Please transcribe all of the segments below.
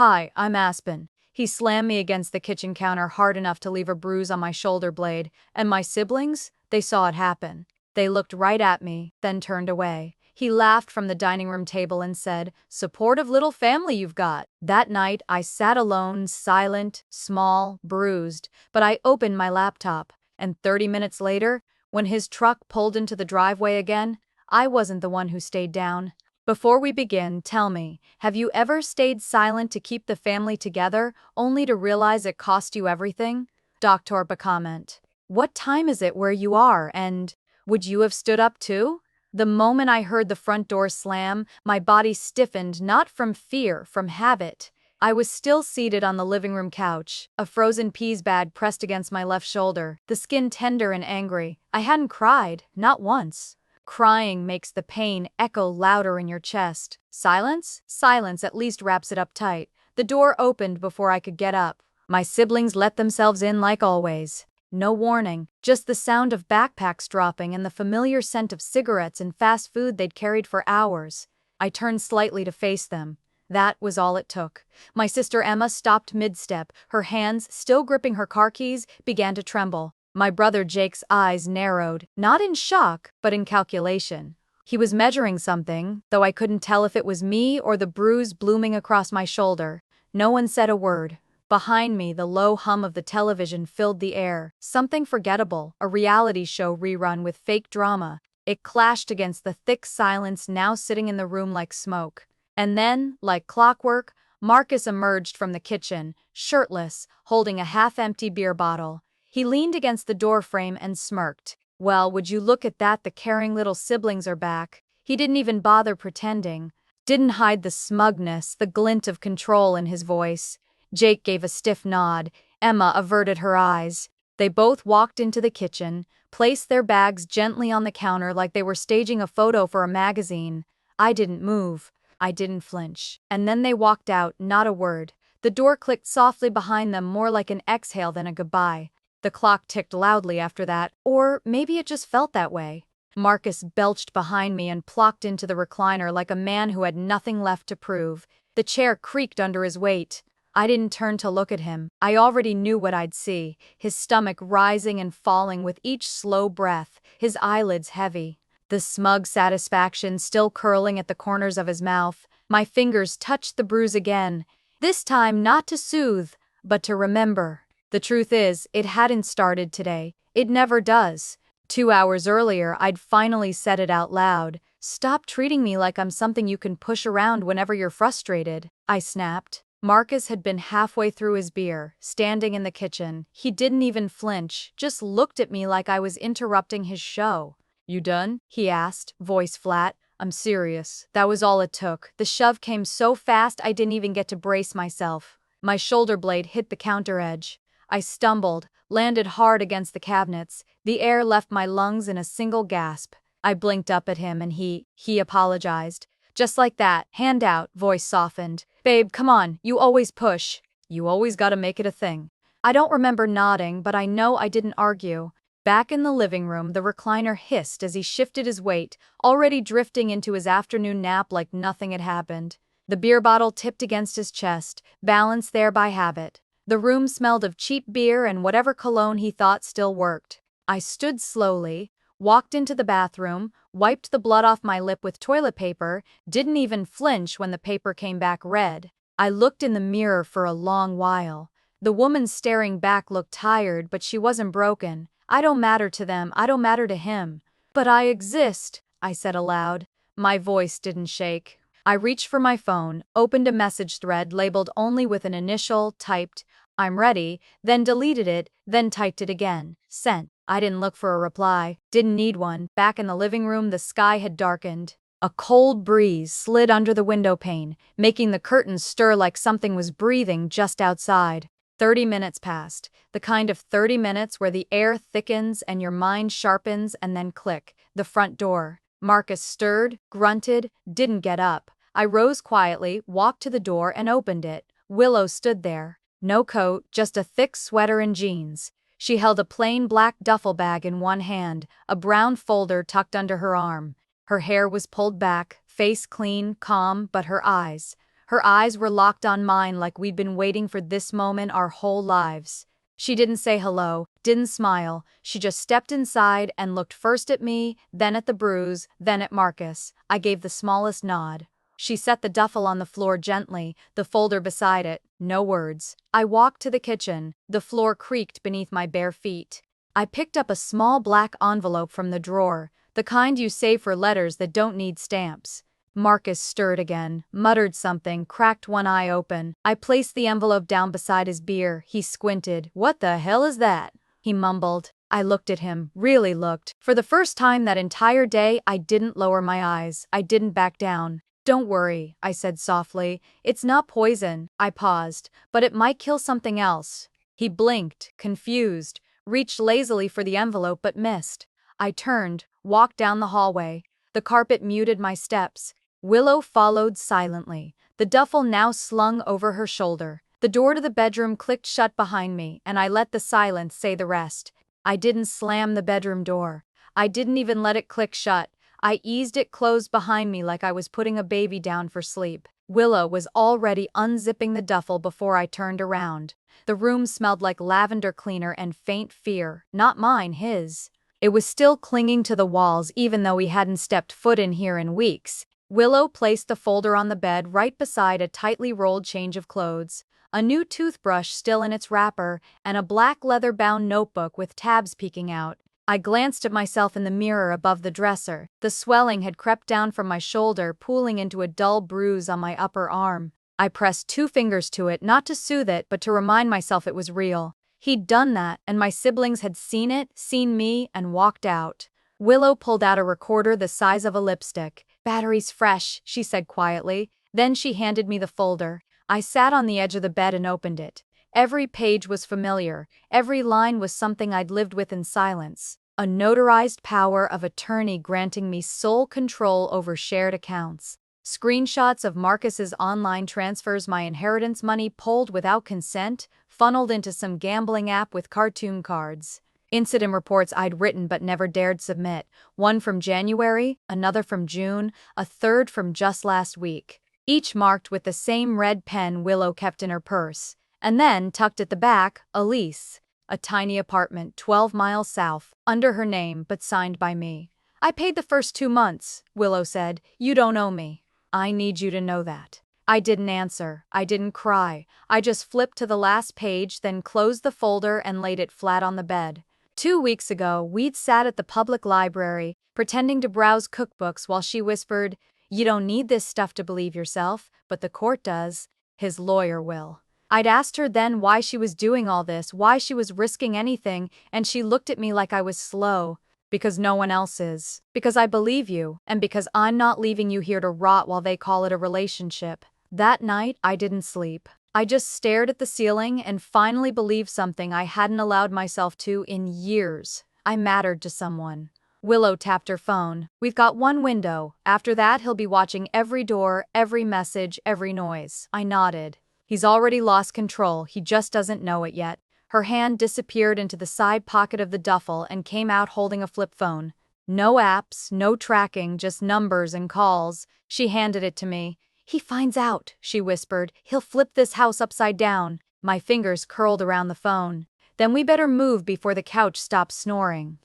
"Hi, I'm Aspen." He slammed me against the kitchen counter hard enough to leave a bruise on my shoulder blade, and my siblings, they saw it happen. They looked right at me, then turned away. He laughed from the dining room table and said, "Supportive little family you've got." That night, I sat alone, silent, small, bruised, but I opened my laptop, and 30 minutes later, when his truck pulled into the driveway again, I wasn't the one who stayed down. Before we begin, tell me, have you ever stayed silent to keep the family together, only to realize it cost you everything? Dr. comment. What time is it where you are, and would you have stood up too? The moment I heard the front door slam, my body stiffened, not from fear, from habit. I was still seated on the living room couch, a frozen peas bag pressed against my left shoulder, the skin tender and angry. I hadn't cried, not once. Crying makes the pain echo louder in your chest. Silence? Silence at least wraps it up tight. The door opened before I could get up. My siblings let themselves in like always. No warning, just the sound of backpacks dropping and the familiar scent of cigarettes and fast food they'd carried for hours. I turned slightly to face them. That was all it took. My sister Emma stopped mid-step. Her hands, still gripping her car keys, began to tremble. My brother Jake's eyes narrowed, not in shock, but in calculation. He was measuring something, though I couldn't tell if it was me or the bruise blooming across my shoulder. No one said a word. Behind me, the low hum of the television filled the air. Something forgettable, a reality show rerun with fake drama. It clashed against the thick silence now sitting in the room like smoke. And then, like clockwork, Marcus emerged from the kitchen, shirtless, holding a half-empty beer bottle. He leaned against the doorframe and smirked. "Well, would you look at that, the caring little siblings are back." He didn't even bother pretending. Didn't hide the smugness, the glint of control in his voice. Jake gave a stiff nod. Emma averted her eyes. They both walked into the kitchen, placed their bags gently on the counter like they were staging a photo for a magazine. I didn't move. I didn't flinch. And then they walked out, not a word. The door clicked softly behind them, more like an exhale than a goodbye. The clock ticked loudly after that, or maybe it just felt that way. Marcus belched behind me and plopped into the recliner like a man who had nothing left to prove. The chair creaked under his weight. I didn't turn to look at him. I already knew what I'd see, his stomach rising and falling with each slow breath, his eyelids heavy. The smug satisfaction still curling at the corners of his mouth. My fingers touched the bruise again, this time not to soothe, but to remember. The truth is, it hadn't started today. It never does. 2 hours earlier, I'd finally said it out loud. "Stop treating me like I'm something you can push around whenever you're frustrated," I snapped. Marcus had been halfway through his beer, standing in the kitchen. He didn't even flinch, just looked at me like I was interrupting his show. "You done?" he asked, voice flat. "I'm serious." That was all it took. The shove came so fast I didn't even get to brace myself. My shoulder blade hit the counter edge. I stumbled, landed hard against the cabinets. The air left my lungs in a single gasp. I blinked up at him and he apologized. Just like that, hand out, voice softened. "Babe, come on, you always push. You always gotta make it a thing." I don't remember nodding, but I know I didn't argue. Back in the living room, the recliner hissed as he shifted his weight, already drifting into his afternoon nap like nothing had happened. The beer bottle tipped against his chest, balanced there by habit. The room smelled of cheap beer and whatever cologne he thought still worked. I stood slowly, walked into the bathroom, wiped the blood off my lip with toilet paper, didn't even flinch when the paper came back red. I looked in the mirror for a long while. The woman staring back looked tired, but she wasn't broken. I don't matter to them, I don't matter to him. "But I exist," I said aloud. My voice didn't shake. I reached for my phone, opened a message thread labeled only with an initial, typed, "I'm ready," then deleted it, then typed it again. Sent. I didn't look for a reply. Didn't need one. Back in the living room, the sky had darkened. A cold breeze slid under the window pane, making the curtains stir like something was breathing just outside. 30 minutes passed. The kind of 30 minutes where the air thickens and your mind sharpens and then click. The front door. Marcus stirred, grunted, didn't get up. I rose quietly, walked to the door and opened it. Willow stood there. No coat, just a thick sweater and jeans. She held a plain black duffel bag in one hand, a brown folder tucked under her arm. Her hair was pulled back, face clean, calm, but her eyes. Her eyes were locked on mine like we'd been waiting for this moment our whole lives. She didn't say hello, didn't smile, she just stepped inside and looked first at me, then at the Bruise, then at Marcus. I gave the smallest nod. She set the duffel on the floor gently, the folder beside it, no words. I walked to the kitchen. The floor creaked beneath my bare feet. I picked up a small black envelope from the drawer, the kind you save for letters that don't need stamps. Marcus stirred again, muttered something, cracked one eye open. I placed the envelope down beside his beer. He squinted. "What the hell is that?" he mumbled. I looked at him, really looked. For the first time that entire day, I didn't lower my eyes. I didn't back down. "Don't worry," I said softly. "It's not poison." I paused. "But it might kill something else." He blinked, confused, reached lazily for the envelope but missed. I turned, walked down the hallway. The carpet muted my steps. Willow followed silently, the duffel now slung over her shoulder. The door to the bedroom clicked shut behind me, and I let the silence say the rest. I didn't slam the bedroom door. I didn't even let it click shut. I eased it closed behind me like I was putting a baby down for sleep. Willow was already unzipping the duffel before I turned around. The room smelled like lavender cleaner and faint fear, not mine, his. It was still clinging to the walls even though he hadn't stepped foot in here in weeks. Willow placed the folder on the bed right beside a tightly rolled change of clothes, a new toothbrush still in its wrapper, and a black leather-bound notebook with tabs peeking out. I glanced at myself in the mirror above the dresser. The swelling had crept down from my shoulder, pooling into a dull bruise on my upper arm. I pressed 2 fingers to it, not to soothe it, but to remind myself it was real. He'd done that, and my siblings had seen it, seen me, and walked out. Willow pulled out a recorder the size of a lipstick. "Battery's fresh," she said quietly. Then she handed me the folder. I sat on the edge of the bed and opened it. Every page was familiar. Every line was something I'd lived with in silence. A notarized power of attorney granting me sole control over shared accounts. Screenshots of Marcus's online transfers, my inheritance money pulled without consent, funneled into some gambling app with cartoon cards. Incident reports I'd written but never dared submit. One from January, another from June, a third from just last week. Each marked with the same red pen Willow kept in her purse. And then, tucked at the back, a lease. A tiny apartment 12 miles south, under her name but signed by me. "I paid the first 2 months," Willow said. "You don't owe me. I need you to know that." I didn't answer. I didn't cry. I just flipped to the last page, then closed the folder and laid it flat on the bed. 2 weeks ago, we'd sat at the public library, pretending to browse cookbooks while she whispered, "You don't need this stuff to believe yourself, but the court does. His lawyer will." I'd asked her then why she was doing all this, why she was risking anything, and she looked at me like I was slow. "Because no one else is. Because I believe you, and because I'm not leaving you here to rot while they call it a relationship." That night, I didn't sleep. I just stared at the ceiling and finally believed something I hadn't allowed myself to in years. I mattered to someone. Willow tapped her phone. "We've got 1 window. After that, he'll be watching every door, every message, every noise." I nodded. "He's already lost control, he just doesn't know it yet." Her hand disappeared into the side pocket of the duffel and came out holding a flip phone. No apps, no tracking, just numbers and calls. She handed it to me. "He finds out," she whispered. "He'll flip this house upside down." My fingers curled around the phone. "Then we better move before the couch stops snoring."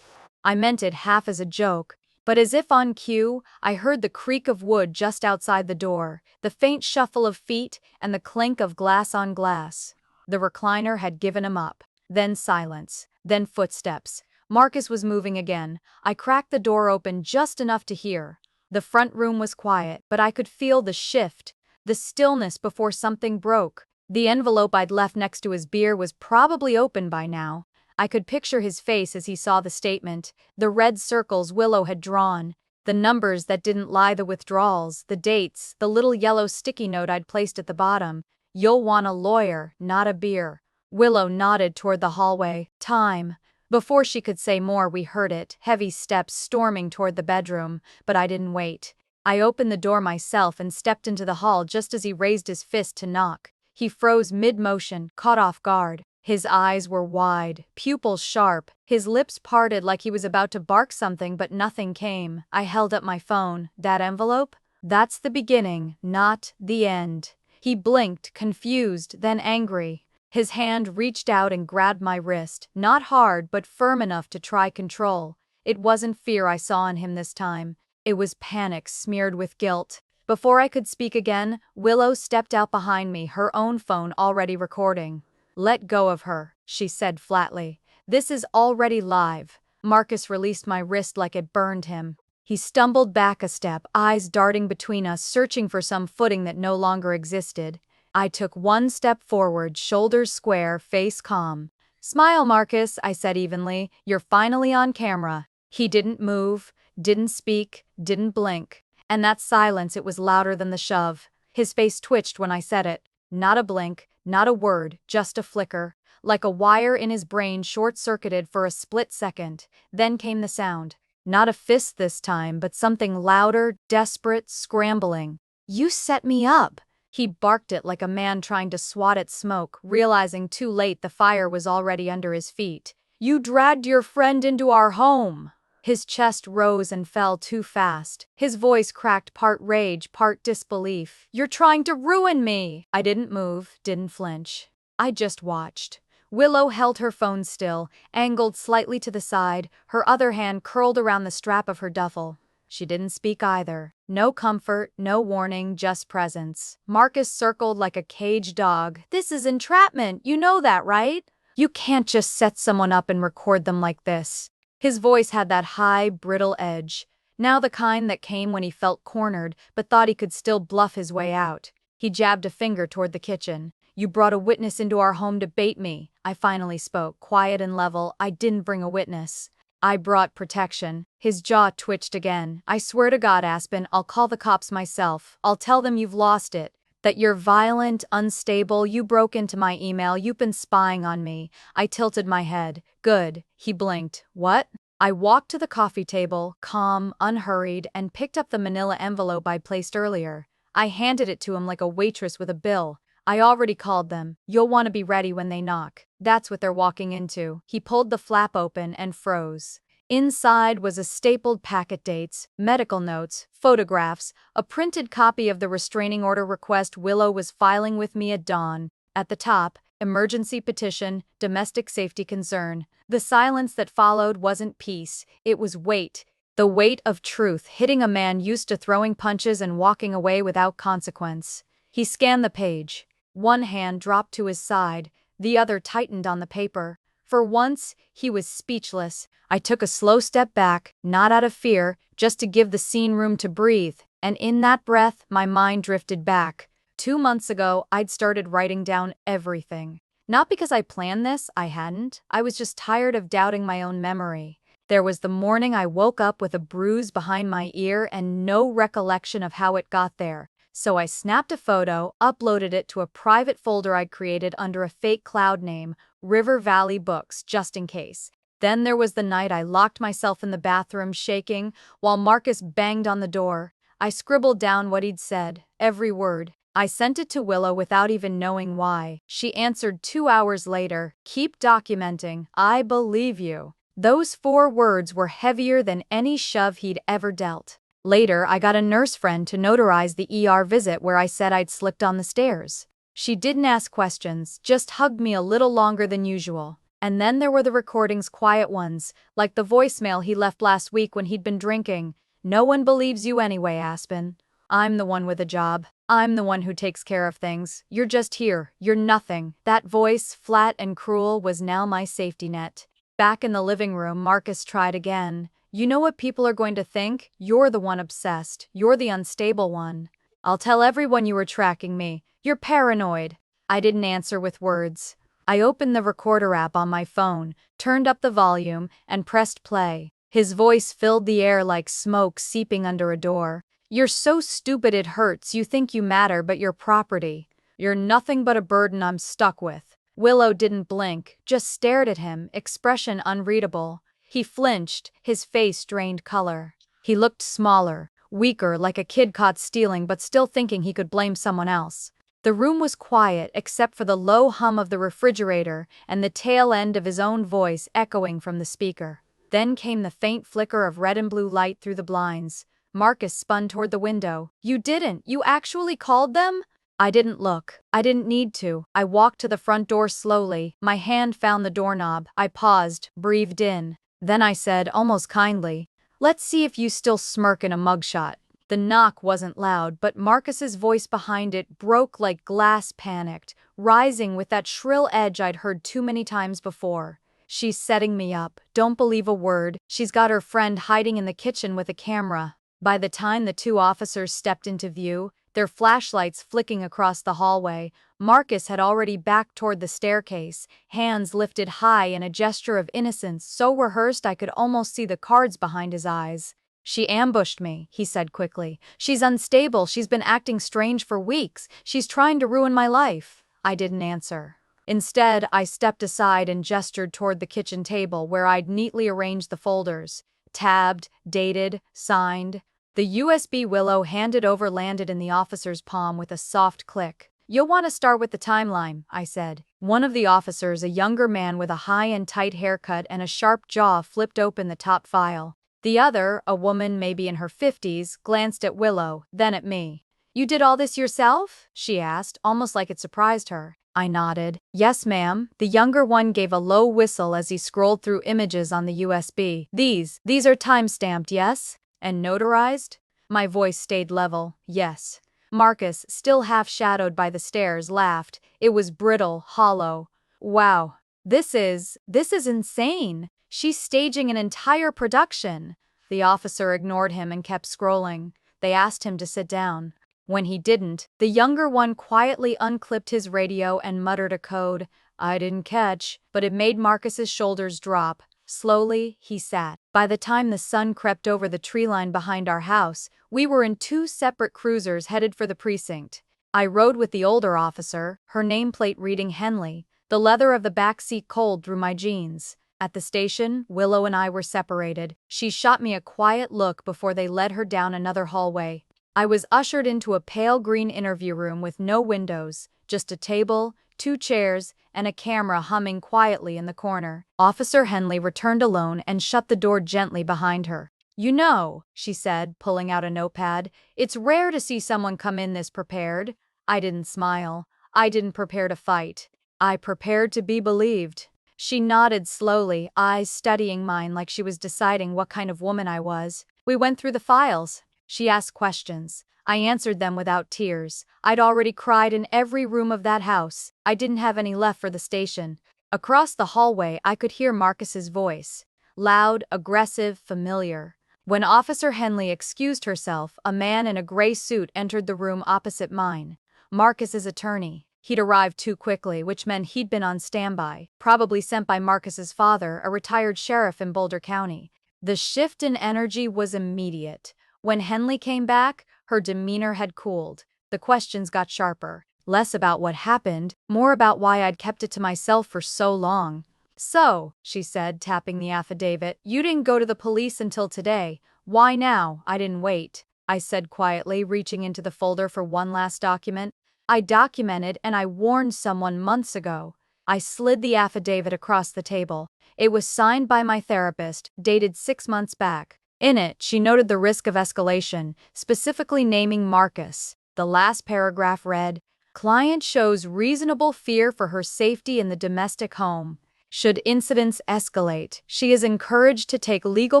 I meant it half as a joke, but as if on cue, I heard the creak of wood just outside the door, the faint shuffle of feet, and the clink of glass on glass. The recliner had given him up. Then silence. Then footsteps. Marcus was moving again. I cracked the door open just enough to hear. The front room was quiet, but I could feel the shift, the stillness before something broke. The envelope I'd left next to his beer was probably open by now. I could picture his face as he saw the statement, the red circles Willow had drawn, the numbers that didn't lie, the withdrawals, the dates, the little yellow sticky note I'd placed at the bottom. "You'll want a lawyer, not a beer." Willow nodded toward the hallway. "Time." Before she could say more, we heard it, heavy steps storming toward the bedroom, but I didn't wait. I opened the door myself and stepped into the hall just as he raised his fist to knock. He froze mid-motion, caught off guard. His eyes were wide, pupils sharp, his lips parted like he was about to bark something, but nothing came. I held up my phone. "That envelope? That's the beginning, not the end." He blinked, confused, then angry. His hand reached out and grabbed my wrist, not hard but firm enough to try control. It wasn't fear I saw in him this time. It was panic smeared with guilt. Before I could speak again, Willow stepped out behind me, her own phone already recording. "Let go of her," she said flatly. "This is already live." Marcus released my wrist like it burned him. He stumbled back a step, eyes darting between us, searching for some footing that no longer existed. I took one step forward, shoulders square, face calm. "Smile, Marcus," I said evenly. "You're finally on camera." He didn't move, didn't speak, didn't blink. And that silence, it was louder than the shove. His face twitched when I said it. Not a blink, not a word, just a flicker. Like a wire in his brain short-circuited for a split second. Then came the sound. Not a fist this time, but something louder, desperate, scrambling. "You set me up!" He barked it like a man trying to swat at smoke, realizing too late the fire was already under his feet. "You dragged your friend into our home!" His chest rose and fell too fast. His voice cracked, part rage, part disbelief. "You're trying to ruin me!" I didn't move, didn't flinch. I just watched. Willow held her phone still, angled slightly to the side, her other hand curled around the strap of her duffel. She didn't speak either. No comfort, no warning, just presence. Marcus circled like a caged dog. "This is entrapment, you know that, right? You can't just set someone up and record them like this." His voice had that high, brittle edge. Now the kind that came when he felt cornered, but thought he could still bluff his way out. He jabbed a finger toward the kitchen. "You brought a witness into our home to bait me." I finally spoke, quiet and level. "I didn't bring a witness. I brought protection." His jaw twitched again. "I swear to God, Aspen, I'll call the cops myself. I'll tell them you've lost it. That you're violent, unstable, you broke into my email, you've been spying on me." I tilted my head. "Good." He blinked. "What?" I walked to the coffee table, calm, unhurried, and picked up the manila envelope I'd placed earlier. I handed it to him like a waitress with a bill. "I already called them. You'll want to be ready when they knock. That's what they're walking into." He pulled the flap open and froze. Inside was a stapled packet, dates, medical notes, photographs, a printed copy of the restraining order request Willow was filing with me at dawn. At the top, emergency petition, domestic safety concern. The silence that followed wasn't peace, it was weight. The weight of truth hitting a man used to throwing punches and walking away without consequence. He scanned the page. One hand dropped to his side, the other tightened on the paper. For once, he was speechless. I took a slow step back, not out of fear, just to give the scene room to breathe, and in that breath, my mind drifted back. 2 months ago, I'd started writing down everything. Not because I planned this, I hadn't. I was just tired of doubting my own memory. There was the morning I woke up with a bruise behind my ear and no recollection of how it got there. So I snapped a photo, uploaded it to a private folder I'd created under a fake cloud name, River Valley Books, just in case. Then there was the night I locked myself in the bathroom, shaking, while Marcus banged on the door. I scribbled down what he'd said, every word. I sent it to Willow without even knowing why. She answered 2 hours later, "Keep documenting, I believe you." Those 4 words were heavier than any shove he'd ever dealt. Later, I got a nurse friend to notarize the ER visit where I said I'd slipped on the stairs. She didn't ask questions, just hugged me a little longer than usual. And then there were the recordings, quiet ones, like the voicemail he left last week when he'd been drinking. "No one believes you anyway, Aspen. I'm the one with a job. I'm the one who takes care of things. You're just here. You're nothing." That voice, flat and cruel, was now my safety net. Back in the living room, Marcus tried again. "You know what people are going to think? You're the one obsessed. You're the unstable one. I'll tell everyone you were tracking me. You're paranoid." I didn't answer with words. I opened the recorder app on my phone, turned up the volume, and pressed play. His voice filled the air like smoke seeping under a door. "You're so stupid it hurts. You think you matter, but you're property. You're nothing but a burden I'm stuck with." Willow didn't blink, just stared at him, expression unreadable. He flinched, his face drained color. He looked smaller, weaker, like a kid caught stealing but still thinking he could blame someone else. The room was quiet except for the low hum of the refrigerator and the tail end of his own voice echoing from the speaker. Then came the faint flicker of red and blue light through the blinds. Marcus spun toward the window. "You didn't! You actually called them?" I didn't look. I didn't need to. I walked to the front door slowly. My hand found the doorknob. I paused, breathed in. Then I said, almost kindly, "Let's see if you still smirk in a mugshot." The knock wasn't loud, but Marcus's voice behind it broke like glass, panicked, rising with that shrill edge I'd heard too many times before. "She's setting me up. Don't believe a word. She's got her friend hiding in the kitchen with a camera." By the time the two officers stepped into view, their flashlights flicking across the hallway, Marcus had already backed toward the staircase, hands lifted high in a gesture of innocence so rehearsed I could almost see the cards behind his eyes. "She ambushed me," he said quickly. "She's unstable, she's been acting strange for weeks, she's trying to ruin my life." I didn't answer. Instead, I stepped aside and gestured toward the kitchen table where I'd neatly arranged the folders. Tabbed, dated, signed. The USB Willow handed over landed in the officer's palm with a soft click. "You'll want to start with the timeline," I said. One of the officers, a younger man with a high and tight haircut and a sharp jaw, flipped open the top file. The other, a woman maybe in her 50s, glanced at Willow, then at me. "You did all this yourself?" she asked, almost like it surprised her. I nodded. "Yes, ma'am." The younger one gave a low whistle as he scrolled through images on the USB. These are time-stamped, yes? And notarized?" My voice stayed level. "Yes." Marcus, still half-shadowed by the stairs, laughed. It was brittle, hollow. "Wow. This is insane. She's staging an entire production." The officer ignored him and kept scrolling. They asked him to sit down. When he didn't, the younger one quietly unclipped his radio and muttered a code I didn't catch, but it made Marcus's shoulders drop. Slowly, he sat. By the time the sun crept over the tree line behind our house, we were in two separate cruisers headed for the precinct. I rode with the older officer, her nameplate reading Henley, the leather of the back seat cold through my jeans. At the station, Willow and I were separated. She shot me a quiet look before they led her down another hallway. I was ushered into a pale green interview room with no windows, just a table, 2 chairs, and a camera humming quietly in the corner. Officer Henley returned alone and shut the door gently behind her. "You know," she said, pulling out a notepad, "it's rare to see someone come in this prepared." I didn't smile. I didn't prepare to fight. I prepared to be believed. She nodded slowly, eyes studying mine like she was deciding what kind of woman I was. We went through the files. She asked questions. I answered them without tears. I'd already cried in every room of that house. I didn't have any left for the station. Across the hallway, I could hear Marcus's voice. Loud, aggressive, familiar. When Officer Henley excused herself, a man in a gray suit entered the room opposite mine. Marcus's attorney. He'd arrived too quickly, which meant he'd been on standby, probably sent by Marcus's father, a retired sheriff in Boulder County. The shift in energy was immediate. When Henley came back, her demeanor had cooled. The questions got sharper. Less about what happened, more about why I'd kept it to myself for so long. "So," she said, tapping the affidavit, "you didn't go to the police until today. Why now?" "I didn't wait," I said quietly, reaching into the folder for one last document. "I documented and I warned someone months ago." I slid the affidavit across the table. It was signed by my therapist, dated 6 months back. In it, she noted the risk of escalation, specifically naming Marcus. The last paragraph read, "Client shows reasonable fear for her safety in the domestic home. Should incidents escalate, she is encouraged to take legal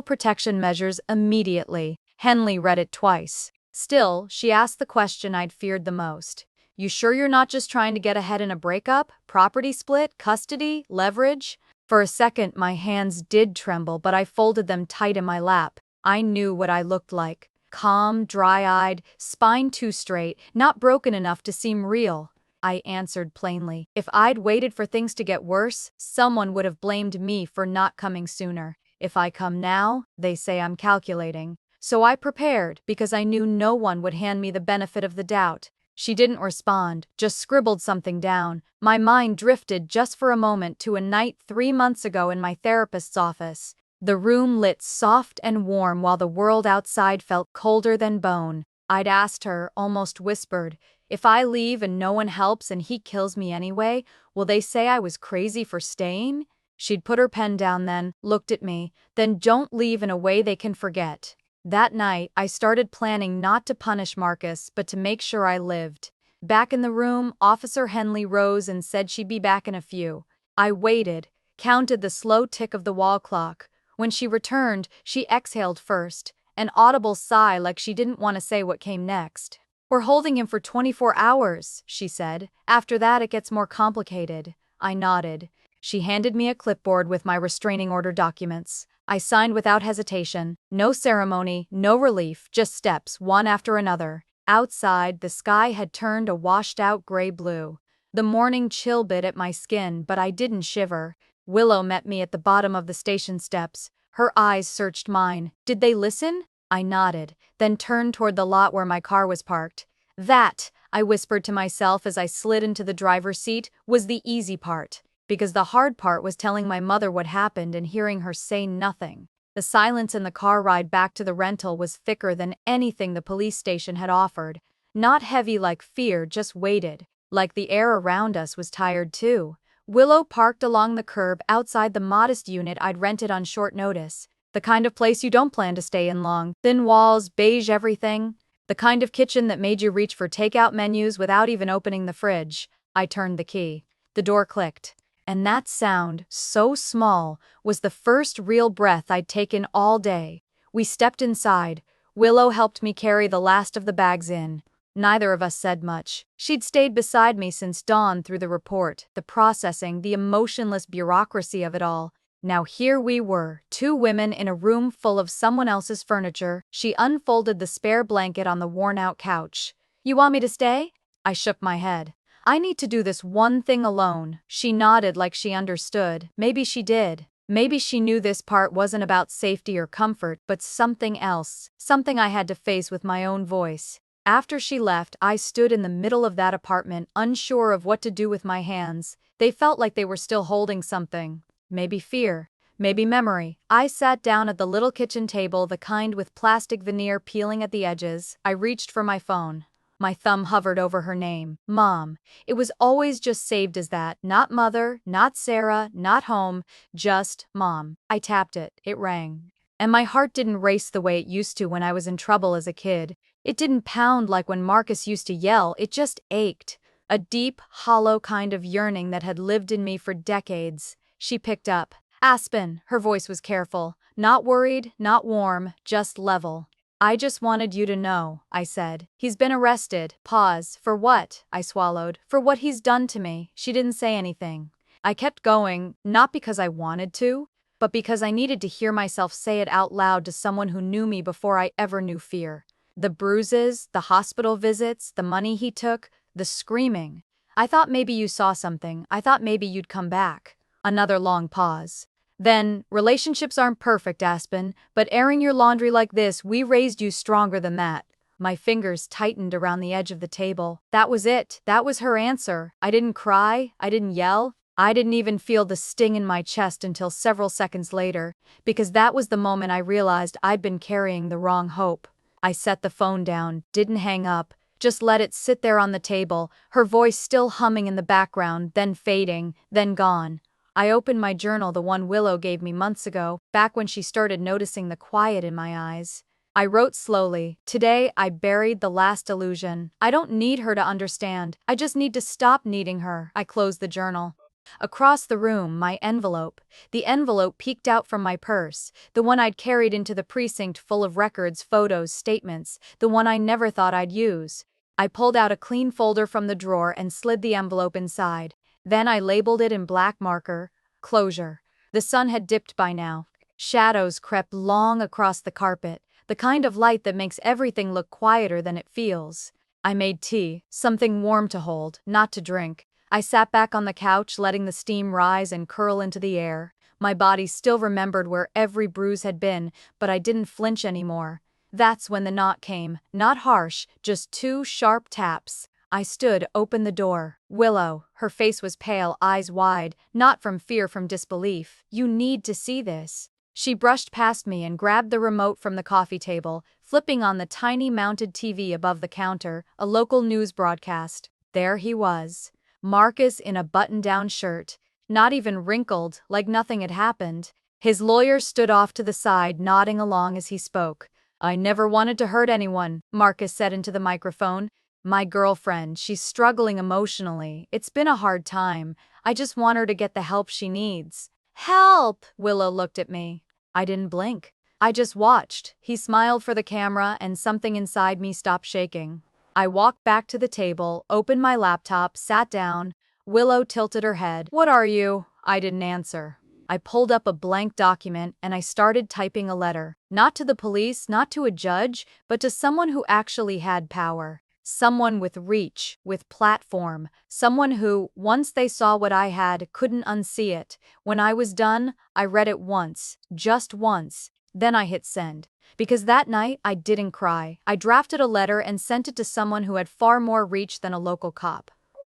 protection measures immediately." Henley read it twice. Still, she asked the question I'd feared the most. "You sure you're not just trying to get ahead in a breakup? Property split? Custody? Leverage?" For a second, my hands did tremble, but I folded them tight in my lap. I knew what I looked like. Calm, dry-eyed, spine too straight, not broken enough to seem real. I answered plainly. If I'd waited for things to get worse, someone would have blamed me for not coming sooner. If I come now, they say I'm calculating. So I prepared, because I knew no one would hand me the benefit of the doubt. She didn't respond, just scribbled something down. My mind drifted just for a moment to a night 3 months ago in my therapist's office. The room lit soft and warm while the world outside felt colder than bone. I'd asked her, almost whispered, "If I leave and no one helps and he kills me anyway, will they say I was crazy for staying?" She'd put her pen down then, looked at me, "Then don't leave in a way they can forget." That night, I started planning not to punish Marcus, but to make sure I lived. Back in the room, Officer Henley rose and said she'd be back in a few. I waited, counted the slow tick of the wall clock. When she returned, she exhaled first, an audible sigh like she didn't want to say what came next. "We're holding him for 24 hours, she said. "After that it gets more complicated." I nodded. She handed me a clipboard with my restraining order documents. I signed without hesitation. No ceremony, no relief, just steps, one after another. Outside, the sky had turned a washed-out gray-blue. The morning chill bit at my skin, but I didn't shiver. Willow met me at the bottom of the station steps. Her eyes searched mine. Did they listen? I nodded, then turned toward the lot where my car was parked. That, I whispered to myself as I slid into the driver's seat, was the easy part. Because the hard part was telling my mother what happened and hearing her say nothing. The silence in the car ride back to the rental was thicker than anything the police station had offered. Not heavy like fear, just weighted. Like the air around us was tired too. Willow parked along the curb outside the modest unit I'd rented on short notice. The kind of place you don't plan to stay in long. Thin walls, beige everything. The kind of kitchen that made you reach for takeout menus without even opening the fridge. I turned the key. The door clicked. And that sound, so small, was the first real breath I'd taken all day. We stepped inside. Willow helped me carry the last of the bags in. Neither of us said much. She'd stayed beside me since dawn through the report, the processing, the emotionless bureaucracy of it all. Now here we were, two women in a room full of someone else's furniture. She unfolded the spare blanket on the worn-out couch. "You want me to stay?" I shook my head. "I need to do this one thing alone." She nodded like she understood. Maybe she did. Maybe she knew this part wasn't about safety or comfort, but something else. Something I had to face with my own voice. After she left, I stood in the middle of that apartment, unsure of what to do with my hands. They felt like they were still holding something. Maybe fear. Maybe memory. I sat down at the little kitchen table, the kind with plastic veneer peeling at the edges. I reached for my phone. My thumb hovered over her name. Mom. It was always just saved as that. Not Mother, not Sarah, not home, just Mom. I tapped it. It rang. And my heart didn't race the way it used to when I was in trouble as a kid. It didn't pound like when Marcus used to yell. It just ached. A deep, hollow kind of yearning that had lived in me for decades. She picked up. "Aspen." Her voice was careful. Not worried, not warm, just level. "I just wanted you to know," I said. "He's been arrested." Pause. "For what?" I swallowed. "For what he's done to me." She didn't say anything. I kept going, not because I wanted to, but because I needed to hear myself say it out loud to someone who knew me before I ever knew fear. The bruises, the hospital visits, the money he took, the screaming. "I thought maybe you saw something. I thought maybe you'd come back." Another long pause. Then, "Relationships aren't perfect, Aspen, but airing your laundry like this, we raised you stronger than that." My fingers tightened around the edge of the table. That was it. That was her answer. I didn't cry. I didn't yell. I didn't even feel the sting in my chest until several seconds later, because that was the moment I realized I'd been carrying the wrong hope. I set the phone down, didn't hang up, just let it sit there on the table, her voice still humming in the background, then fading, then gone. I opened my journal, the one Willow gave me months ago, back when she started noticing the quiet in my eyes. I wrote slowly. "Today, I buried the last illusion. I don't need her to understand. I just need to stop needing her." I closed the journal. Across the room, my envelope. The envelope peeked out from my purse, the one I'd carried into the precinct full of records, photos, statements, the one I never thought I'd use. I pulled out a clean folder from the drawer and slid the envelope inside. Then I labeled it in black marker, "Closure." The sun had dipped by now. Shadows crept long across the carpet, the kind of light that makes everything look quieter than it feels. I made tea, something warm to hold, not to drink. I sat back on the couch, letting the steam rise and curl into the air. My body still remembered where every bruise had been, but I didn't flinch anymore. That's when the knock came, not harsh, just two sharp taps. I stood, opened the door. Willow. Her face was pale, eyes wide, not from fear, from disbelief. "You need to see this." She brushed past me and grabbed the remote from the coffee table, flipping on the tiny mounted TV above the counter, a local news broadcast. There he was. Marcus in a button-down shirt, not even wrinkled, like nothing had happened. His lawyer stood off to the side, nodding along as he spoke. "I never wanted to hurt anyone," Marcus said into the microphone. My girlfriend, she's struggling emotionally. It's been a hard time. I just want her to get the help she needs. Help! Willow looked at me. I didn't blink. I just watched. He smiled for the camera and something inside me stopped shaking. I walked back to the table, opened my laptop, sat down. Willow tilted her head. What are you? I didn't answer. I pulled up a blank document and I started typing a letter. Not to the police, not to a judge, but to someone who actually had power. Someone with reach, with platform. Someone who, once they saw what I had, couldn't unsee it. When I was done, I read it once, just once. Then I hit send. Because that night, I didn't cry. I drafted a letter and sent it to someone who had far more reach than a local cop.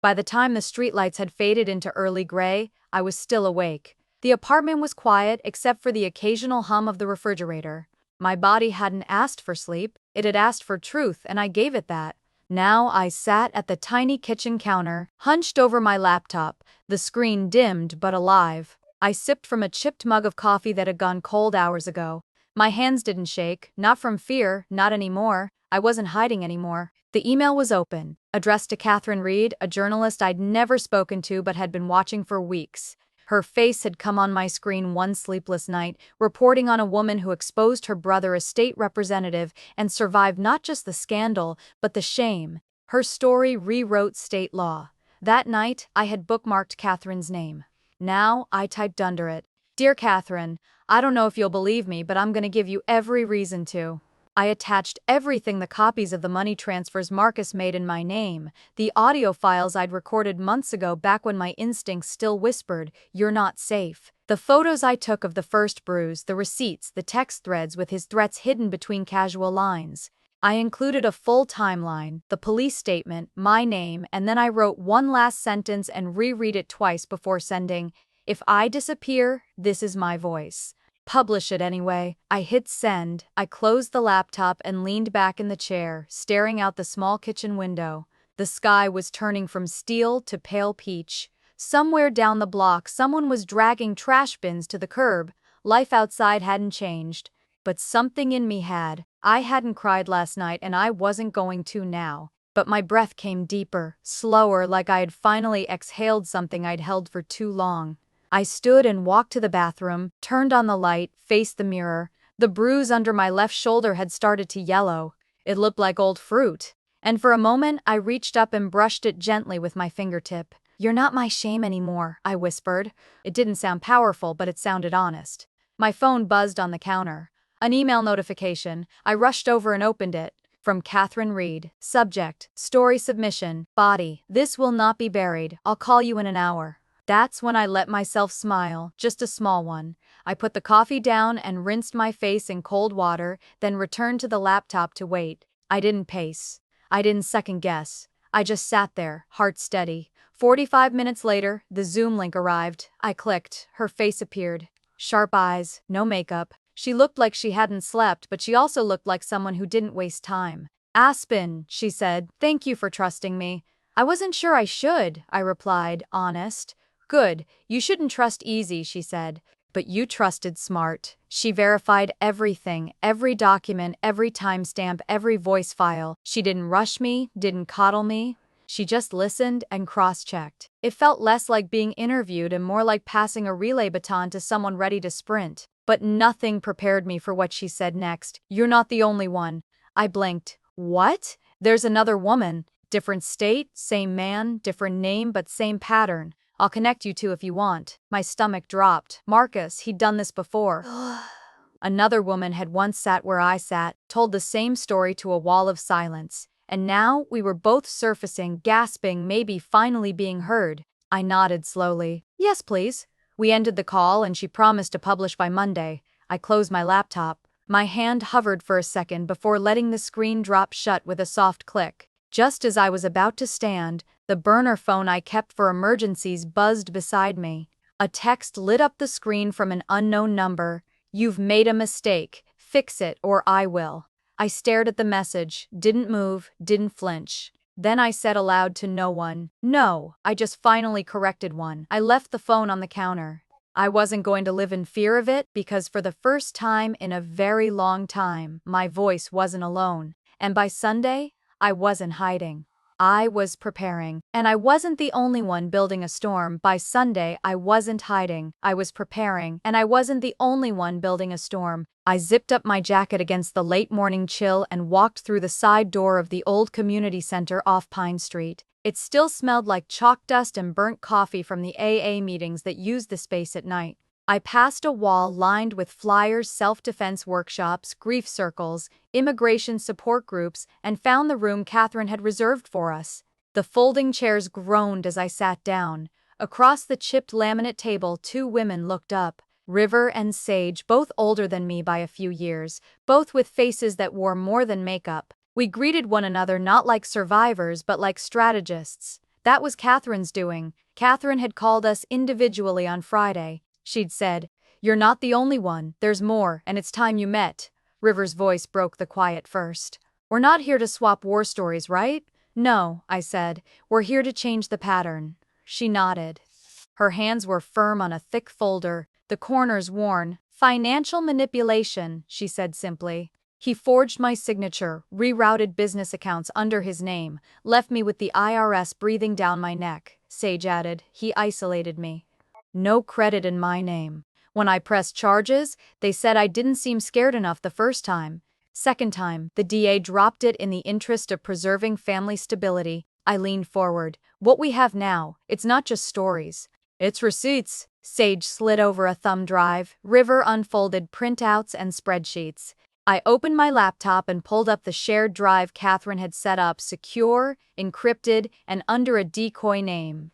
By the time the streetlights had faded into early gray, I was still awake. The apartment was quiet except for the occasional hum of the refrigerator. My body hadn't asked for sleep, it had asked for truth, and I gave it that. Now I sat at the tiny kitchen counter, hunched over my laptop, the screen dimmed but alive. I sipped from a chipped mug of coffee that had gone cold hours ago. My hands didn't shake, not from fear, not anymore. I wasn't hiding anymore. The email was open, addressed to Catherine Reed, a journalist I'd never spoken to but had been watching for weeks. Her face had come on my screen one sleepless night, reporting on a woman who exposed her brother, a state representative, and survived not just the scandal, but the shame. Her story rewrote state law. That night, I had bookmarked Catherine's name. Now, I typed under it, Dear Catherine, I don't know if you'll believe me, but I'm going to give you every reason to. I attached everything, the copies of the money transfers Marcus made in my name, the audio files I'd recorded months ago back when my instincts still whispered, you're not safe. The photos I took of the first bruise, the receipts, the text threads with his threats hidden between casual lines. I included a full timeline, the police statement, my name, and then I wrote one last sentence and reread it twice before sending, if I disappear, this is my voice. Publish it anyway. I hit send, I closed the laptop and leaned back in the chair, staring out the small kitchen window. The sky was turning from steel to pale peach. Somewhere down the block, someone was dragging trash bins to the curb. Life outside hadn't changed, but something in me had. I hadn't cried last night and I wasn't going to now. But my breath came deeper, slower, like I had finally exhaled something I'd held for too long. I stood and walked to the bathroom, turned on the light, faced the mirror. The bruise under my left shoulder had started to yellow. It looked like old fruit. And for a moment, I reached up and brushed it gently with my fingertip. You're not my shame anymore, I whispered. It didn't sound powerful, but it sounded honest. My phone buzzed on the counter. An email notification. I rushed over and opened it. From Catherine Reed. Subject, story submission, body. This will not be buried. I'll call you in an hour. That's when I let myself smile, just a small one. I put the coffee down and rinsed my face in cold water, then returned to the laptop to wait. I didn't pace. I didn't second guess. I just sat there, heart steady. 45 minutes later, the Zoom link arrived. I clicked. Her face appeared. Sharp eyes, no makeup. She looked like she hadn't slept, but she also looked like someone who didn't waste time. Aspen, she said, thank you for trusting me. I wasn't sure I should, I replied, honest. Good, you shouldn't trust easy, she said. But you trusted smart. She verified everything, every document, every timestamp, every voice file. She didn't rush me, didn't coddle me. She just listened and cross-checked. It felt less like being interviewed and more like passing a relay baton to someone ready to sprint. But nothing prepared me for what she said next. You're not the only one. I blinked. What? There's another woman. Different state, same man, different name, but same pattern. I'll connect you two if you want. My stomach dropped. Marcus, he'd done this before. Another woman had once sat where I sat, told the same story to a wall of silence. And now we were both surfacing, gasping, maybe finally being heard. I nodded slowly. Yes, please. We ended the call and she promised to publish by Monday. I closed my laptop. My hand hovered for a second before letting the screen drop shut with a soft click. Just as I was about to stand, the burner phone I kept for emergencies buzzed beside me. A text lit up the screen from an unknown number. You've made a mistake. Fix it or I will. I stared at the message, didn't move, didn't flinch. Then I said aloud to no one, no, I just finally corrected one. I left the phone on the counter. I wasn't going to live in fear of it because for the first time in a very long time, my voice wasn't alone. And by Sunday, I wasn't hiding. I was preparing. And I wasn't the only one building a storm. By Sunday, I wasn't hiding. I was preparing. And I wasn't the only one building a storm. I zipped up my jacket against the late morning chill and walked through the side door of the old community center off Pine Street. It still smelled like chalk dust and burnt coffee from the AA meetings that used the space at night. I passed a wall lined with flyers, self-defense workshops, grief circles, immigration support groups, and found the room Catherine had reserved for us. The folding chairs groaned as I sat down. Across the chipped laminate table, two women looked up. River and Sage, both older than me by a few years, both with faces that wore more than makeup. We greeted one another not like survivors but like strategists. That was Catherine's doing. Catherine had called us individually on Friday. She'd said, "You're not the only one, there's more, and it's time you met." River's voice broke the quiet first. "We're not here to swap war stories, right?" "No," I said. "We're here to change the pattern." She nodded. Her hands were firm on a thick folder, the corners worn. "Financial manipulation," she said simply. "He forged my signature, rerouted business accounts under his name, left me with the IRS breathing down my neck." Sage added, "He isolated me. No credit in my name. When I pressed charges, they said I didn't seem scared enough the first time. Second time, the DA dropped it in the interest of preserving family stability." I leaned forward. "What we have now, it's not just stories. It's receipts." Sage slid over a thumb drive. River unfolded printouts and spreadsheets. I opened my laptop and pulled up the shared drive Catherine had set up, secure, encrypted, and under a decoy name.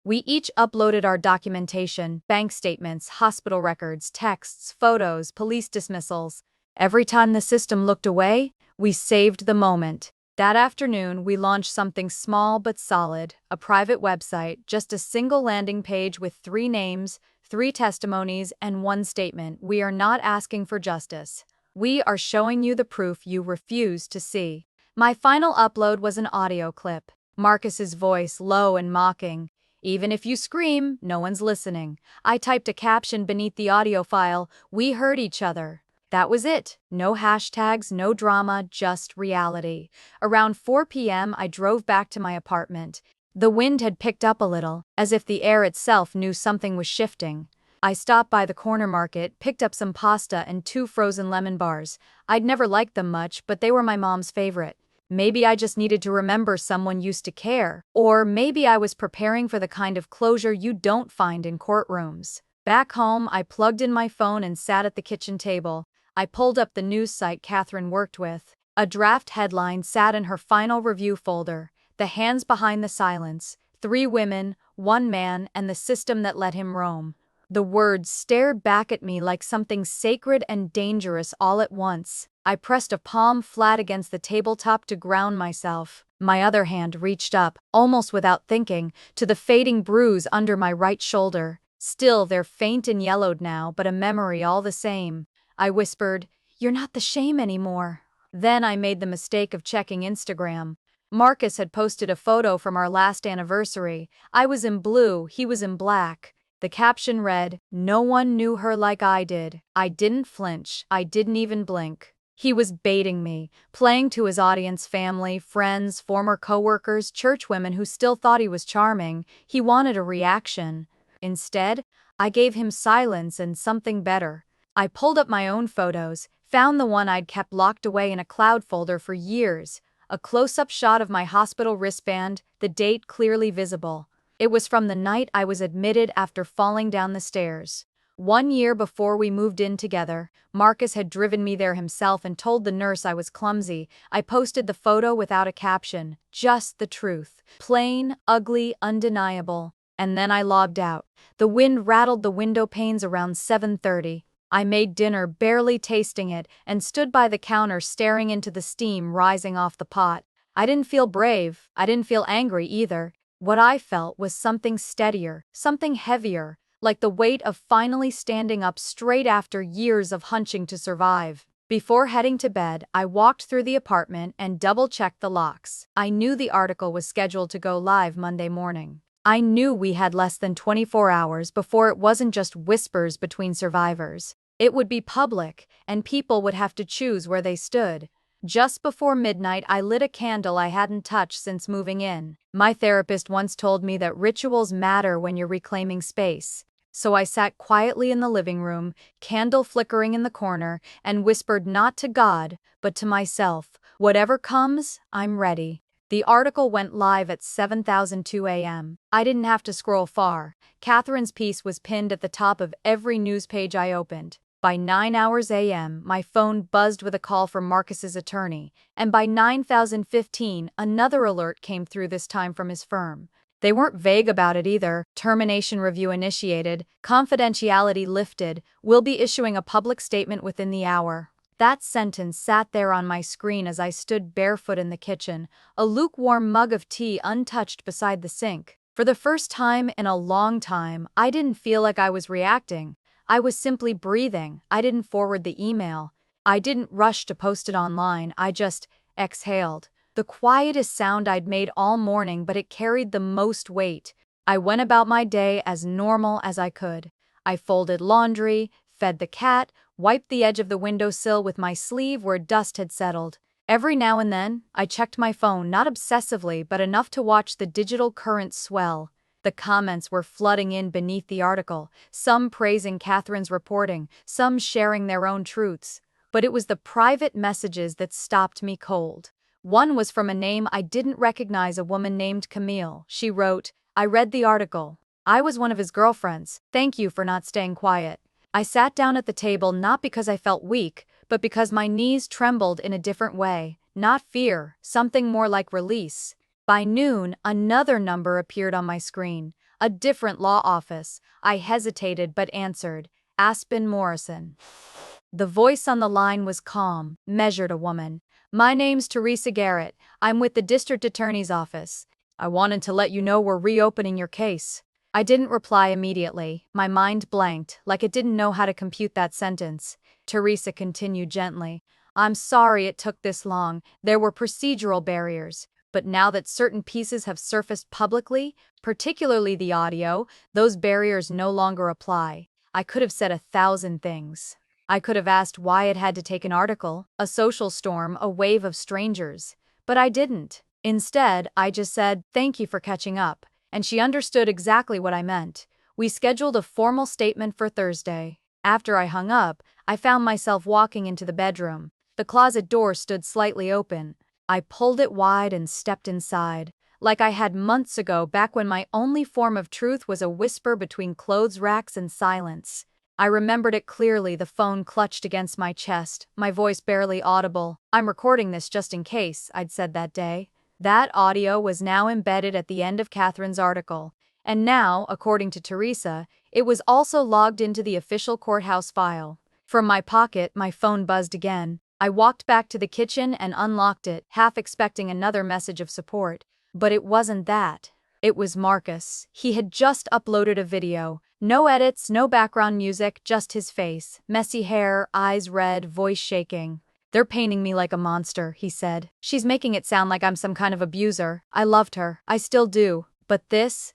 We each uploaded our documentation, bank statements, hospital records, texts, photos, police dismissals. Every time the system looked away, we saved the moment. That afternoon, we launched something small but solid, a private website, just a single landing page with 3 names, 3 testimonies, and 1 statement. "We are not asking for justice. We are showing you the proof you refuse to see." My final upload was an audio clip. Marcus's voice, low and mocking. "Even if you scream, no one's listening." I typed a caption beneath the audio file, "We heard each other." That was it. No hashtags, no drama, just reality. Around 4 p.m., I drove back to my apartment. The wind had picked up a little, as if the air itself knew something was shifting. I stopped by the corner market, picked up some pasta and 2 frozen lemon bars. I'd never liked them much, but they were my mom's favorite. Maybe I just needed to remember someone used to care. Or maybe I was preparing for the kind of closure you don't find in courtrooms. Back home, I plugged in my phone and sat at the kitchen table. I pulled up the news site Catherine worked with. A draft headline sat in her final review folder. "The hands behind the silence. 3 women, 1 man, and the system that let him roam." The words stared back at me like something sacred and dangerous all at once. I pressed a palm flat against the tabletop to ground myself. My other hand reached up, almost without thinking, to the fading bruise under my right shoulder. Still, they're faint and yellowed now, but a memory all the same. I whispered, "You're not the shame anymore." Then I made the mistake of checking Instagram. Marcus had posted a photo from our last anniversary. I was in blue, he was in black. The caption read, "No one knew her like I did." I didn't flinch. I didn't even blink. He was baiting me, playing to his audience, family, friends, former coworkers, churchwomen who still thought he was charming. He wanted a reaction. Instead, I gave him silence and something better. I pulled up my own photos, found the one I'd kept locked away in a cloud folder for years. A close-up shot of my hospital wristband, the date clearly visible. It was from the night I was admitted after falling down the stairs. 1 year before we moved in together, Marcus had driven me there himself and told the nurse I was clumsy. I posted the photo without a caption, just the truth. Plain, ugly, undeniable. And then I logged out. The wind rattled the window panes around 7:30. I made dinner, barely tasting it, and stood by the counter staring into the steam rising off the pot. I didn't feel brave. I didn't feel angry either. What I felt was something steadier, something heavier, like the weight of finally standing up straight after years of hunching to survive. Before heading to bed, I walked through the apartment and double-checked the locks. I knew the article was scheduled to go live Monday morning. I knew we had less than 24 hours before it wasn't just whispers between survivors. It would be public, and people would have to choose where they stood. Just before midnight, I lit a candle I hadn't touched since moving in. My therapist once told me that rituals matter when you're reclaiming space. So I sat quietly in the living room, candle flickering in the corner, and whispered not to God, but to myself, whatever comes, I'm ready. The article went live at 7:02 a.m. I didn't have to scroll far. Catherine's piece was pinned at the top of every news page I opened. By 9 hours a.m., my phone buzzed with a call from Marcus's attorney, and by 9:15, another alert came through, this time from his firm. They weren't vague about it either. Termination review initiated, confidentiality lifted, we'll be issuing a public statement within the hour. That sentence sat there on my screen as I stood barefoot in the kitchen, a lukewarm mug of tea untouched beside the sink. For the first time in a long time, I didn't feel like I was reacting. I was simply breathing. I didn't forward the email. I didn't rush to post it online. I just exhaled. The quietest sound I'd made all morning, but it carried the most weight. I went about my day as normal as I could. I folded laundry, fed the cat, wiped the edge of the windowsill with my sleeve where dust had settled. Every now and then, I checked my phone, not obsessively, but enough to watch the digital current swell. The comments were flooding in beneath the article, some praising Catherine's reporting, some sharing their own truths. But it was the private messages that stopped me cold. One was from a name I didn't recognize, a woman named Camille. She wrote, "I read the article. I was one of his girlfriends. Thank you for not staying quiet." I sat down at the table not because I felt weak, but because my knees trembled in a different way. Not fear, something more like release. By noon, another number appeared on my screen. A different law office. I hesitated but answered. Aspen Morrison. The voice on the line was calm, measured, a woman. "My name's Teresa Garrett. I'm with the district attorney's office. I wanted to let you know we're reopening your case." I didn't reply immediately. My mind blanked, like it didn't know how to compute that sentence. Teresa continued gently. "I'm sorry it took this long. There were procedural barriers. But now that certain pieces have surfaced publicly, particularly the audio, those barriers no longer apply. I could have said 1,000 things. I could have asked why it had to take an article, a social storm, a wave of strangers. But I didn't. Instead, I just said, thank you for catching up. And she understood exactly what I meant. We scheduled a formal statement for Thursday. After I hung up, I found myself walking into the bedroom. The closet door stood slightly open. I pulled it wide and stepped inside, like I had months ago, back when my only form of truth was a whisper between clothes racks and silence. I remembered it clearly, the phone clutched against my chest, my voice barely audible. "I'm recording this just in case," I'd said that day. That audio was now embedded at the end of Catherine's article, and now, according to Teresa, it was also logged into the official courthouse file. From my pocket, my phone buzzed again. I walked back to the kitchen and unlocked it, half expecting another message of support. But it wasn't that. It was Marcus. He had just uploaded a video. No edits, no background music, just his face. Messy hair, eyes red, voice shaking. "They're painting me like a monster," he said. "She's making it sound like I'm some kind of abuser. I loved her. I still do. But this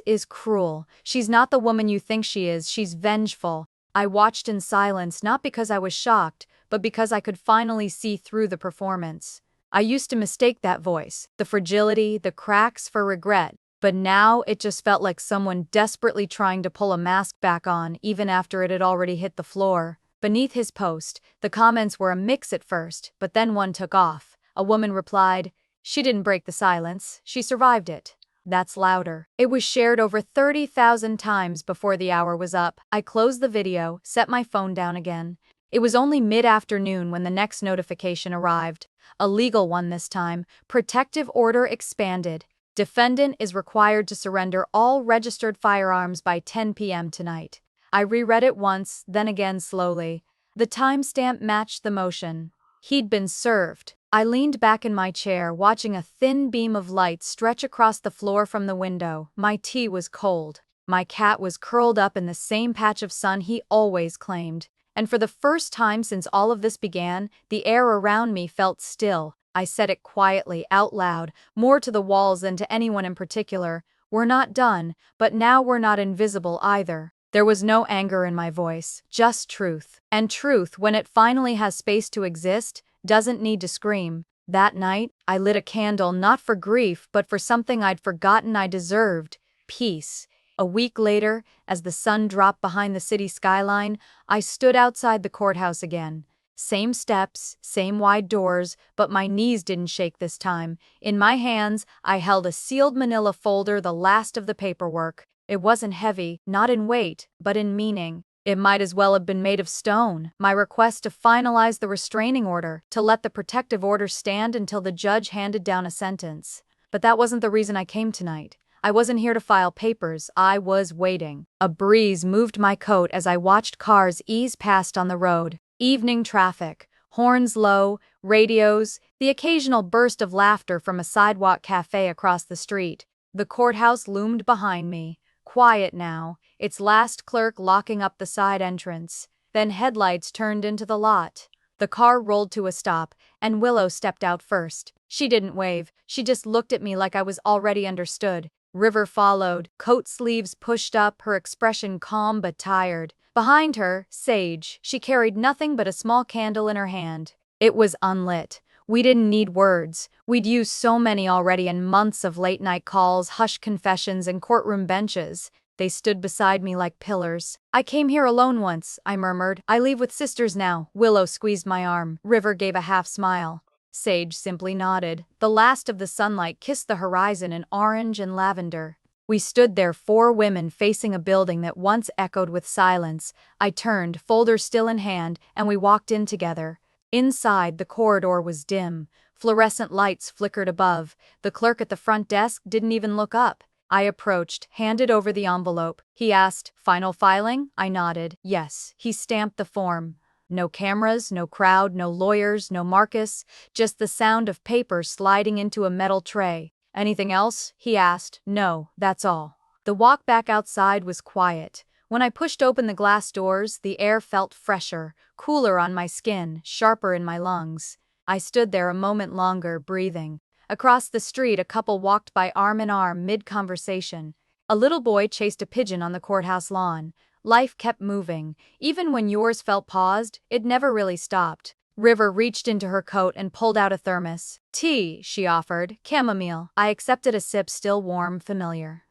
is cruel. She's not the woman you think she is. She's vengeful." I watched in silence, not because I was shocked, but because I could finally see through the performance. I used to mistake that voice, the fragility, the cracks, for regret. But now it just felt like someone desperately trying to pull a mask back on, even after it had already hit the floor. Beneath his post, the comments were a mix at first, but then one took off. A woman replied, "She didn't break the silence, she survived it." That's louder. It was shared over 30,000 times before the hour was up. I closed the video, set my phone down again. It was only mid-afternoon when the next notification arrived. A legal one this time. Protective order expanded. Defendant is required to surrender all registered firearms by 10 p.m. tonight. I reread it once, then again slowly. The timestamp matched the motion. He'd been served. I leaned back in my chair, watching a thin beam of light stretch across the floor from the window. My tea was cold. My cat was curled up in the same patch of sun he always claimed. And for the first time since all of this began, the air around me felt still. I said it quietly, out loud, more to the walls than to anyone in particular. "We're not done, but now we're not invisible either." There was no anger in my voice, just truth. And truth, when it finally has space to exist, doesn't need to scream. That night, I lit a candle not for grief but for something I'd forgotten I deserved: peace. A week later, as the sun dropped behind the city skyline, I stood outside the courthouse again. Same steps, same wide doors, but my knees didn't shake this time. In my hands, I held a sealed manila folder, the last of the paperwork. It wasn't heavy, not in weight, but in meaning. It might as well have been made of stone. My request to finalize the restraining order, to let the protective order stand until the judge handed down a sentence. But that wasn't the reason I came tonight. I wasn't here to file papers, I was waiting. A breeze moved my coat as I watched cars ease past on the road. Evening traffic, horns low, radios, the occasional burst of laughter from a sidewalk cafe across the street. The courthouse loomed behind me, quiet now, its last clerk locking up the side entrance. Then headlights turned into the lot. The car rolled to a stop, and Willow stepped out first. She didn't wave, she just looked at me like I was already understood. River followed, coat sleeves pushed up, her expression calm but tired. Behind her, Sage, she carried nothing but a small candle in her hand. It was unlit. We didn't need words. We'd used so many already in months of late-night calls, hushed confessions, and courtroom benches. They stood beside me like pillars. "I came here alone once," I murmured. "I leave with sisters now." Willow squeezed my arm. River gave a half-smile. Sage simply nodded. The last of the sunlight kissed the horizon in orange and lavender. We stood there, 4 women facing a building that once echoed with silence. I turned, folder still in hand, and we walked in together. Inside, the corridor was dim. Fluorescent lights flickered above. The clerk at the front desk didn't even look up. I approached, handed over the envelope. He asked, "Final filing?" I nodded. Yes. He stamped the form. No cameras, no crowd, no lawyers, no Marcus, just the sound of paper sliding into a metal tray. "Anything else?" he asked. "No, that's all." The walk back outside was quiet. When I pushed open the glass doors, the air felt fresher, cooler on my skin, sharper in my lungs. I stood there a moment longer, breathing. Across the street, a couple walked by arm in arm, mid-conversation. A little boy chased a pigeon on the courthouse lawn. Life kept moving. Even when yours felt paused, it never really stopped. River reached into her coat and pulled out a thermos. "Tea," she offered. "Chamomile." I accepted a sip, still warm, familiar.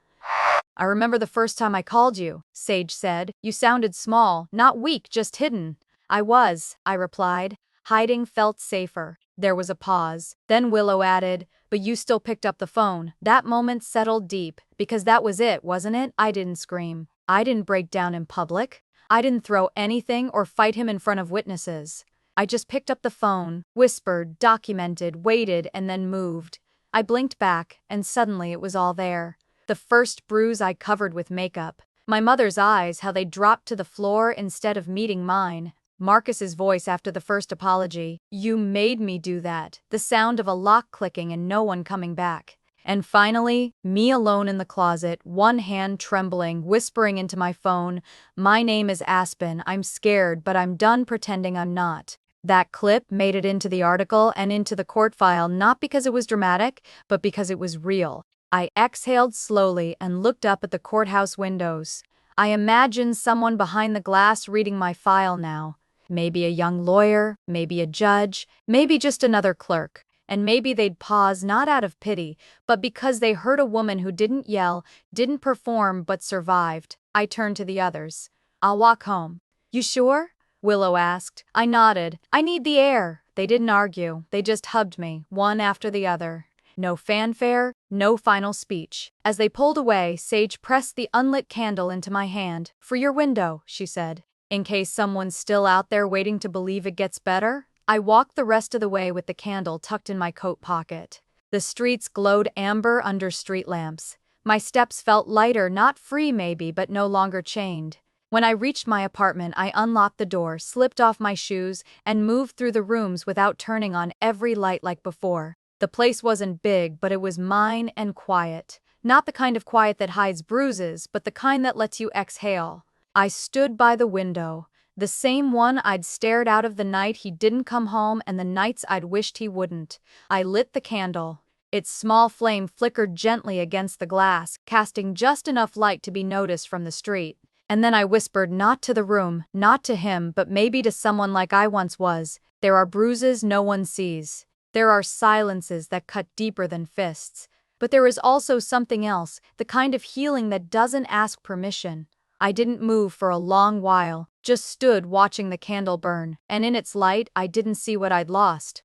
"I remember the first time I called you," Sage said. "You sounded small, not weak, just hidden." "I was," I replied. Hiding felt safer. There was a pause. Then Willow added, "But you still picked up the phone." That moment settled deep, because that was it, wasn't it? I didn't scream. I didn't break down in public. I didn't throw anything or fight him in front of witnesses. I just picked up the phone, whispered, documented, waited, and then moved. I blinked back, and suddenly it was all there. The first bruise I covered with makeup. My mother's eyes, how they dropped to the floor instead of meeting mine. Marcus's voice after the first apology. "You made me do that." The sound of a lock clicking and no one coming back. And finally, me alone in the closet, one hand trembling, whispering into my phone, "My name is Aspen. I'm scared, but I'm done pretending I'm not." That clip made it into the article and into the court file, not because it was dramatic, but because it was real. I exhaled slowly and looked up at the courthouse windows. I imagined someone behind the glass reading my file now. Maybe a young lawyer, maybe a judge, maybe just another clerk. And maybe they'd pause not out of pity, but because they heard a woman who didn't yell, didn't perform, but survived. I turned to the others. "I'll walk home." "You sure?" Willow asked. I nodded. "I need the air." They didn't argue. They just hugged me, one after the other. No fanfare, no final speech. As they pulled away, Sage pressed the unlit candle into my hand. "For your window," she said. "In case someone's still out there waiting to believe it gets better." I walked the rest of the way with the candle tucked in my coat pocket. The streets glowed amber under street lamps. My steps felt lighter, not free maybe, but no longer chained. When I reached my apartment, I unlocked the door, slipped off my shoes, and moved through the rooms without turning on every light like before. The place wasn't big, but it was mine and quiet. Not the kind of quiet that hides bruises, but the kind that lets you exhale. I stood by the window, the same one I'd stared out of the night he didn't come home and the nights I'd wished he wouldn't. I lit the candle. Its small flame flickered gently against the glass, casting just enough light to be noticed from the street. And then I whispered, not to the room, not to him, but maybe to someone like I once was. There are bruises no one sees. There are silences that cut deeper than fists. But there is also something else, the kind of healing that doesn't ask permission. I didn't move for a long while, just stood watching the candle burn, and in its light I didn't see what I'd lost,